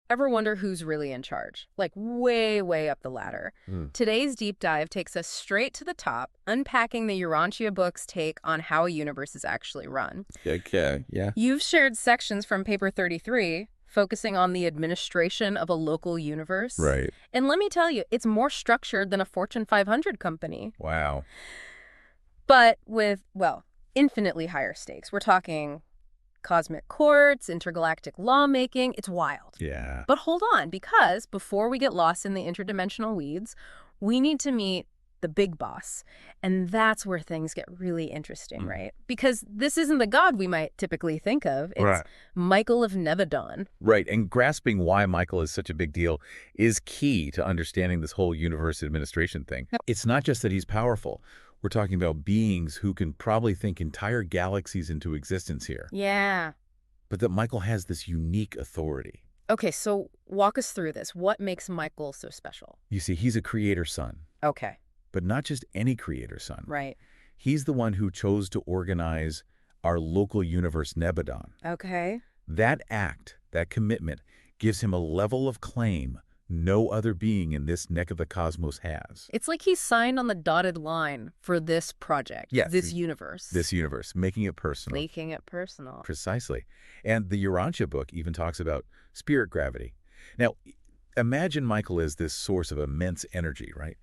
Ever wonder who's really in charge? Like way, way up the ladder. Today's deep dive takes us straight to the top, unpacking the Urantia Book's take on how a universe is actually run. Okay, yeah. You've shared sections from paper 33, focusing on the administration of a local universe. Right. And let me tell you, it's more structured than a Fortune 500 company. Wow. But with, well, infinitely higher stakes. We're talking cosmic courts, intergalactic lawmaking. It's wild. Yeah. But hold on, because before we get lost in the interdimensional weeds, we need to meet the big boss. And that's where things get really interesting, right? Because this isn't the god we might typically think of. It's Michael of Nebadon. Right, and grasping why Michael is such a big deal is key to understanding this whole universe administration thing. It's not just that he's powerful. We're talking about beings who can probably think entire galaxies into existence here. Yeah. But that Michael has this unique authority. Okay, so walk us through this. What makes Michael so special? You see, he's a creator son. Okay. But not just any creator son. Right. He's the one who chose to organize our local universe Nebadon. Okay. That act, that commitment, gives him a level of claim no other being in this neck of the cosmos has. It's like he signed on the dotted line for this project, this universe. This universe, making it personal. Making it personal. Precisely. And the Urantia book even talks about spirit gravity. Now, imagine Michael as this source of immense energy, right?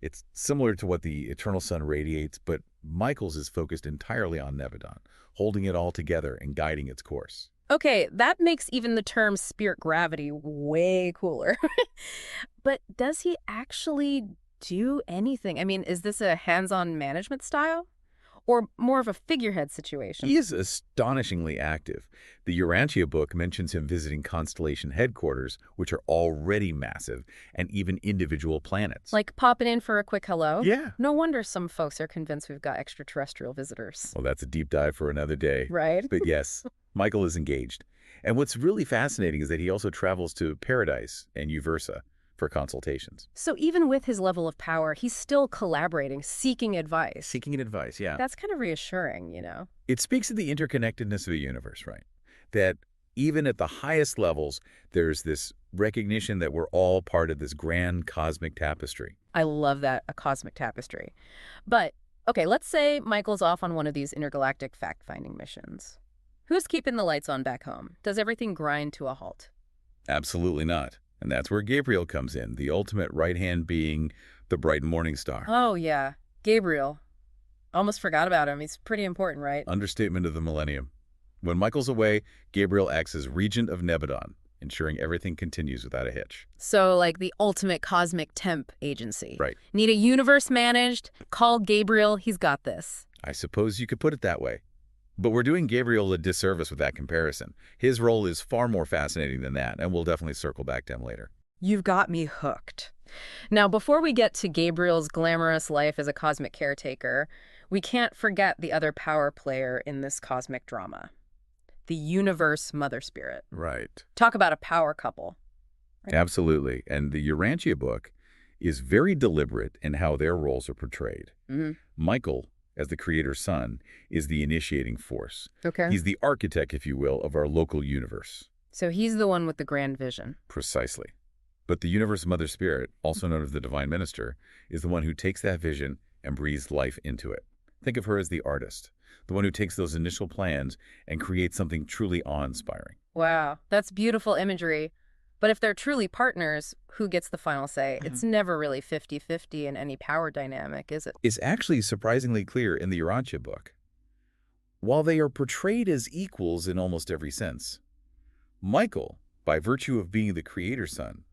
It's similar to what the eternal sun radiates, but Michael's is focused entirely on Nebadon, holding it all together and guiding its course. Okay, that makes even the term spirit gravity way cooler. But does he actually do anything? I mean, is this a hands-on management style? Or more of a figurehead situation? He is astonishingly active. The Urantia book mentions him visiting constellation headquarters, which are already massive, and even individual planets. Like popping in for a quick hello? Yeah. No wonder some folks are convinced we've got extraterrestrial visitors. Well, that's a deep dive for another day. Right? But yes, Michael is engaged. And what's really fascinating is that he also travels to Paradise and Uversa for consultations. So even with his level of power, he's still collaborating, seeking advice. Seeking advice, yeah. That's kind of reassuring, you know? It speaks of the interconnectedness of the universe, right? That even at the highest levels, there's this recognition that we're all part of this grand cosmic tapestry. I love that, a cosmic tapestry. But, okay, let's say Michael's off on one of these intergalactic fact-finding missions. Who's keeping the lights on back home? Does everything grind to a halt? Absolutely not. And that's where Gabriel comes in, the ultimate right-hand being the bright morning star. Oh, yeah. Gabriel. Almost forgot about him. He's pretty important, right? Understatement of the millennium. When Michael's away, Gabriel acts as regent of Nebadon, ensuring everything continues without a hitch. So, like the ultimate cosmic temp agency. Right. Need a universe managed? Call Gabriel. He's got this. I suppose you could put it that way. But we're doing Gabriel a disservice with that comparison. His role is far more fascinating than that, and we'll definitely circle back to him later. You've got me hooked. Now, before we get to Gabriel's glamorous life as a cosmic caretaker, we can't forget the other power player in this cosmic drama. The universe mother spirit. Right. Talk about a power couple. Right? Absolutely. And the Urantia book is very deliberate in how their roles are portrayed. Michael, as the creator's son, is the initiating force. Okay. He's the architect, if you will, of our local universe. So he's the one with the grand vision. Precisely. But the universe mother spirit, also known as the divine minister, is the one who takes that vision and breathes life into it. Think of her as the artist, the one who takes those initial plans and creates something truly awe-inspiring. Wow, that's beautiful imagery. But if they're truly partners, who gets the final say? It's never really 50-50 in any power dynamic, is it? It's actually surprisingly clear in the Urantia book. While they are portrayed as equals in almost every sense, Michael, by virtue of being the creator's son,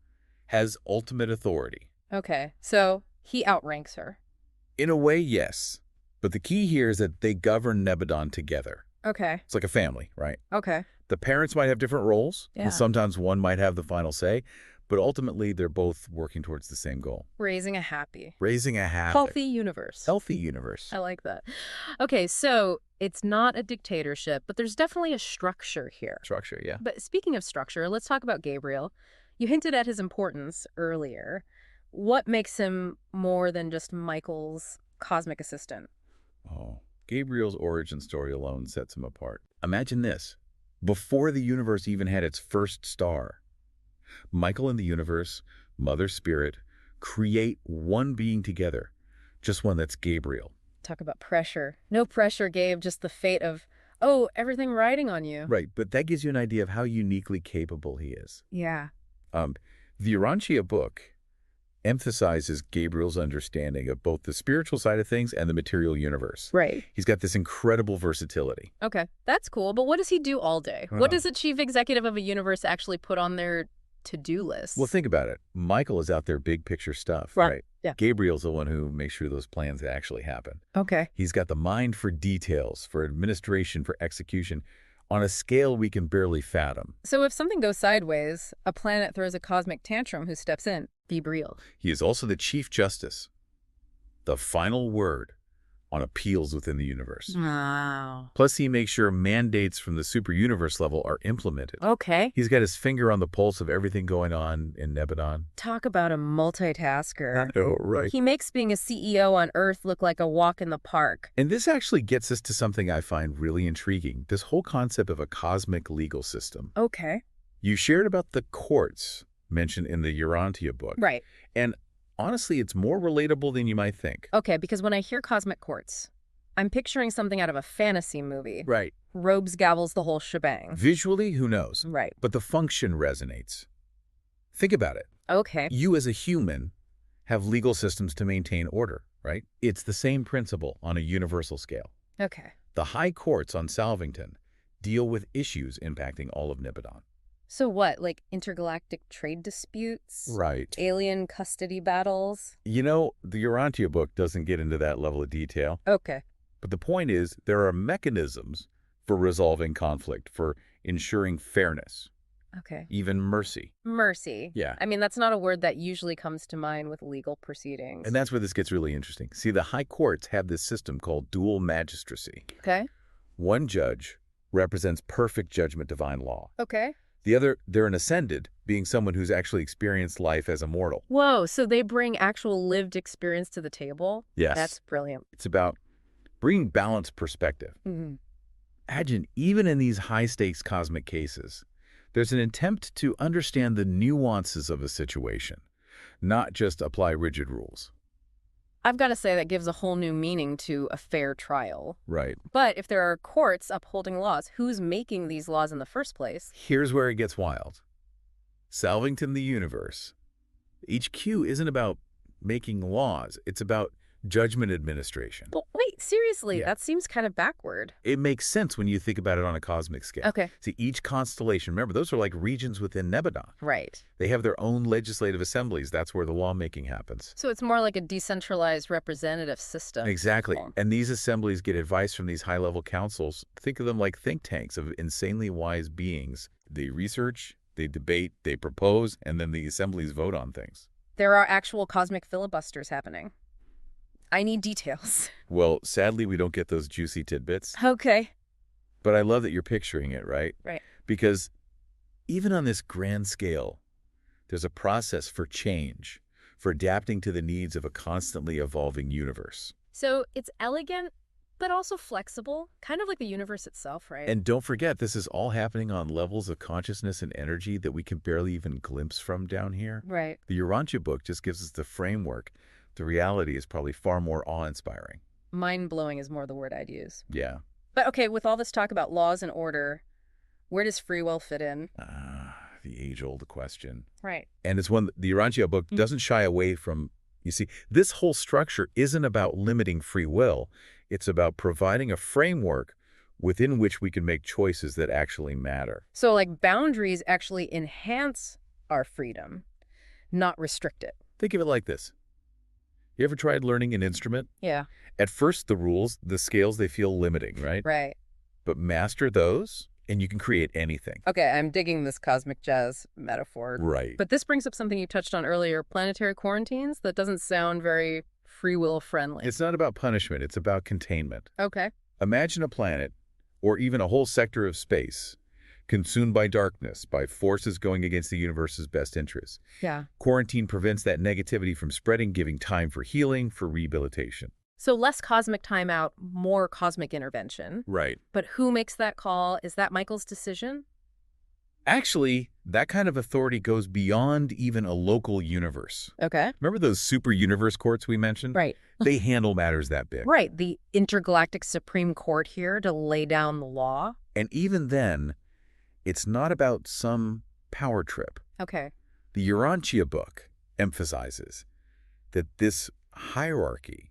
has ultimate authority. Okay, so he outranks her. In a way, yes. But the key here is that they govern Nebadon together. Okay. It's like a family, right? Okay. The parents might have different roles, Yeah. and sometimes one might have the final say, but ultimately they're both working towards the same goal. Raising a happy, Raising a healthy universe. Healthy universe. I like that. Okay, so it's not a dictatorship, but there's definitely a structure here. Structure, yeah. But speaking of structure, let's talk about Gabriel. You hinted at his importance earlier. What makes him more than just Michael's cosmic assistant? Oh, Gabriel's origin story alone sets him apart. Imagine this. Before the universe even had its first star, Michael and the universe, Mother Spirit, create one being together, just one that's Gabriel. Talk about pressure. No pressure, Gabe, just the fate of, oh, everything riding on you. Right, but that gives you an idea of how uniquely capable he is. Yeah. The Urantia book emphasizes Gabriel's understanding of both the spiritual side of things and the material universe. Right. He's got this incredible versatility. Okay, that's cool. But what does he do all day? What does a chief executive of a universe actually put on their to-do list? Well, think about it. Michael is out there big picture stuff, Right. Yeah. Gabriel's the one who makes sure those plans actually happen. Okay. He's got the mind for details, for administration, for execution, on a scale we can barely fathom. So if something goes sideways, a planet throws a cosmic tantrum, who steps in? Gabriel. He is also the Chief Justice, the final word on appeals within the universe. Wow. Plus, he makes sure mandates from the super universe level are implemented. Okay. He's got his finger on the pulse of everything going on in Nebadon. Talk about a multitasker. Oh, right. He makes being a CEO on Earth look like a walk in the park. And this actually gets us to something I find really intriguing, this whole concept of a cosmic legal system. Okay. You shared about the courts mentioned in the Urantia book. Right. And honestly, it's more relatable than you might think. Okay, because when I hear cosmic courts, I'm picturing something out of a fantasy movie. Right. Robes, gavels, the whole shebang. Visually, who knows? Right. But the function resonates. Think about it. Okay. You as a human have legal systems to maintain order, right? It's the same principle on a universal scale. Okay. The high courts on Salvington deal with issues impacting all of Nebadon. So what, like intergalactic trade disputes? Right. Alien custody battles? You know, the Urantia book doesn't get into that level of detail. Okay. But the point is, there are mechanisms for resolving conflict, for ensuring fairness, Okay. even mercy. Mercy. Yeah. I mean, that's not a word that usually comes to mind with legal proceedings. And that's where this gets really interesting. See, the high courts have this system called dual magistracy. Okay. One judge represents perfect judgment, divine law. Okay. The other, they're an ascended, being someone who's actually experienced life as a mortal. Whoa, so they bring actual lived experience to the table? Yes. That's brilliant. It's about bringing balanced perspective. Mm-hmm. Imagine, even in these high-stakes cosmic cases, there's an attempt to understand the nuances of a situation, not just apply rigid rules. I've got to say that gives a whole new meaning to a fair trial. Right. But if there are courts upholding laws, who's making these laws in the first place? Here's where it gets wild. Salvington the Universe. HQ isn't about making laws. It's about judgment administration. But wait, seriously, Yeah. that seems kind of backward. It makes sense when you think about it on a cosmic scale. Okay. See, each constellation, remember, those are like regions within Nebadon. Right. They have their own legislative assemblies. That's where the lawmaking happens. So it's more like a decentralized representative system. Exactly. Cool. And these assemblies get advice from these high-level councils. Think of them like think tanks of insanely wise beings. They research, they debate, they propose, and then the assemblies vote on things. There are actual cosmic filibusters happening. I need details. Well, sadly, we don't get those juicy tidbits. Okay. But I love that you're picturing it, right? Right. Because even on this grand scale, there's a process for change, for adapting to the needs of a constantly evolving universe. So it's elegant, but also flexible, kind of like the universe itself, right? And don't forget, this is all happening on levels of consciousness and energy that we can barely even glimpse from down here. Right. The Urantia book just gives us the framework. The reality is probably far more awe-inspiring. Mind-blowing is more the word I'd use. Yeah. But okay, with all this talk about laws and order, where does free will fit in? The age-old question. Right. And it's one the Urantia book doesn't shy away from. You see, this whole structure isn't about limiting free will. It's about providing a framework within which we can make choices that actually matter. So like boundaries actually enhance our freedom, not restrict it. Think of it like this. You ever tried learning an instrument? Yeah. At first, the rules, the scales, they feel limiting, right? Right. But master those, and you can create anything. Okay, I'm digging this cosmic jazz metaphor. Right. But this brings up something you touched on earlier, planetary quarantines. That doesn't sound very free will friendly. It's not about punishment. It's about containment. Okay. Imagine a planet, or even a whole sector of space, consumed by darkness, by forces going against the universe's best interests. Yeah. Quarantine prevents that negativity from spreading, giving time for healing, for rehabilitation. So less cosmic timeout, more cosmic intervention. Right. But who makes that call? Is that Michael's decision? Actually, that kind of authority goes beyond even a local universe. Okay. Remember those super universe courts we mentioned? Right. They handle matters that big. Right. The intergalactic Supreme Court here to lay down the law. And even then, it's not about some power trip. Okay. The Urantia book emphasizes that this hierarchy,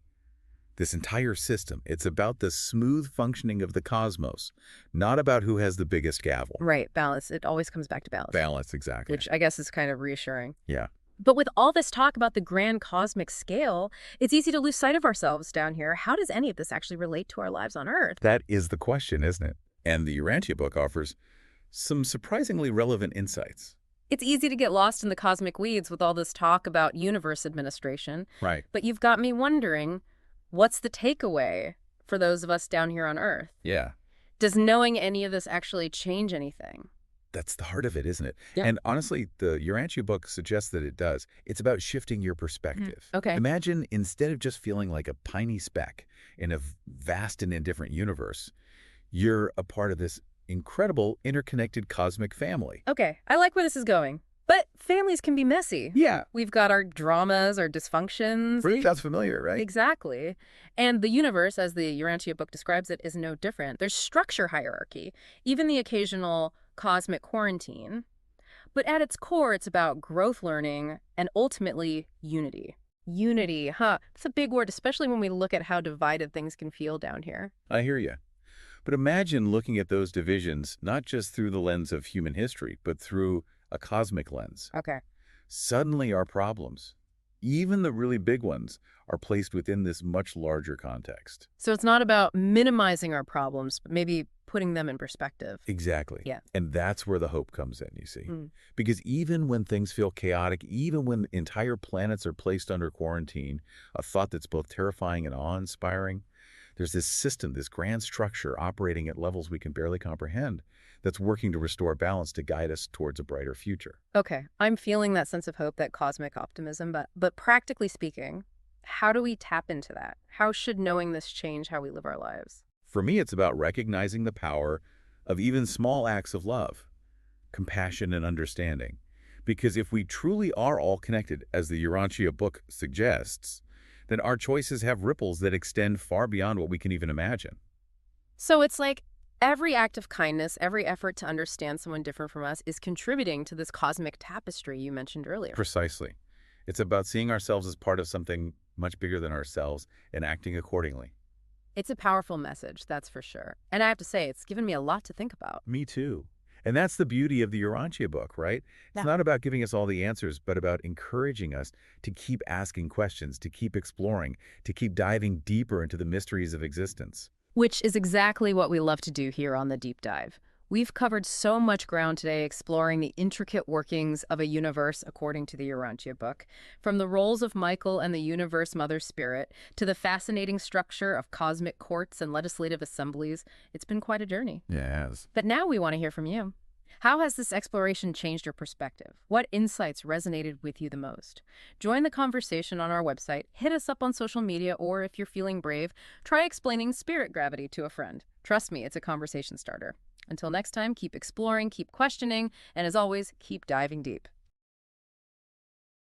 this entire system, it's about the smooth functioning of the cosmos, not about who has the biggest gavel. Right. Balance. It always comes back to balance. Balance, exactly. Which I guess is kind of reassuring. Yeah. But with all this talk about the grand cosmic scale, it's easy to lose sight of ourselves down here. How does any of this actually relate to our lives on Earth? That is the question, isn't it? And the Urantia book offers some surprisingly relevant insights. It's easy to get lost in the cosmic weeds with all this talk about universe administration. Right. But you've got me wondering, what's the takeaway for those of us down here on Earth? Yeah. Does knowing any of this actually change anything? That's the heart of it, isn't it? Yeah. And honestly, the Urantia book suggests that it does. It's about shifting your perspective. Okay. Imagine instead of just feeling like a tiny speck in a vast and indifferent universe, you're a part of this incredible interconnected cosmic family. Okay, I like where this is going. But families can be messy. Yeah. We've got our dramas, our dysfunctions. Sounds familiar, right? Exactly. And the universe, as the Urantia book describes it, is no different. There's structure hierarchy, even the occasional cosmic quarantine. But at its core, it's about growth learning and ultimately unity. Unity, huh? It's a big word, especially when we look at how divided things can feel down here. I hear you. But imagine looking at those divisions not just through the lens of human history, but through a cosmic lens. Okay. Suddenly our problems, even the really big ones, are placed within this much larger context. So it's not about minimizing our problems, but maybe putting them in perspective. Exactly. Yeah. And that's where the hope comes in, you see. Mm. Because even when things feel chaotic, even when entire planets are placed under quarantine, a thought that's both terrifying and awe-inspiring, there's this system, this grand structure operating at levels we can barely comprehend that's working to restore balance to guide us towards a brighter future. Okay, I'm feeling that sense of hope, that cosmic optimism, but practically speaking, how do we tap into that? How should knowing this change how we live our lives? For me, it's about recognizing the power of even small acts of love, compassion, and understanding. Because if we truly are all connected, as the Urantia book suggests, then our choices have ripples that extend far beyond what we can even imagine. So it's like every act of kindness, every effort to understand someone different from us is contributing to this cosmic tapestry you mentioned earlier. Precisely. It's about seeing ourselves as part of something much bigger than ourselves and acting accordingly. It's a powerful message, that's for sure. And I have to say, it's given me a lot to think about. Me too. And that's the beauty of the Urantia book, right? It's not about giving us all the answers, but about encouraging us to keep asking questions, to keep exploring, to keep diving deeper into the mysteries of existence. Which is exactly what we love to do here on The Deep Dive. We've covered so much ground today exploring the intricate workings of a universe according to the Urantia book, from the roles of Michael and the universe mother spirit to the fascinating structure of cosmic courts and legislative assemblies. It's been quite a journey. Yes. But now we want to hear from you. How has this exploration changed your perspective? What insights resonated with you the most? Join the conversation on our website, hit us up on social media, or if you're feeling brave, try explaining spirit gravity to a friend. Trust me, it's a conversation starter. Until next time, keep exploring, keep questioning, and as always, keep diving deep.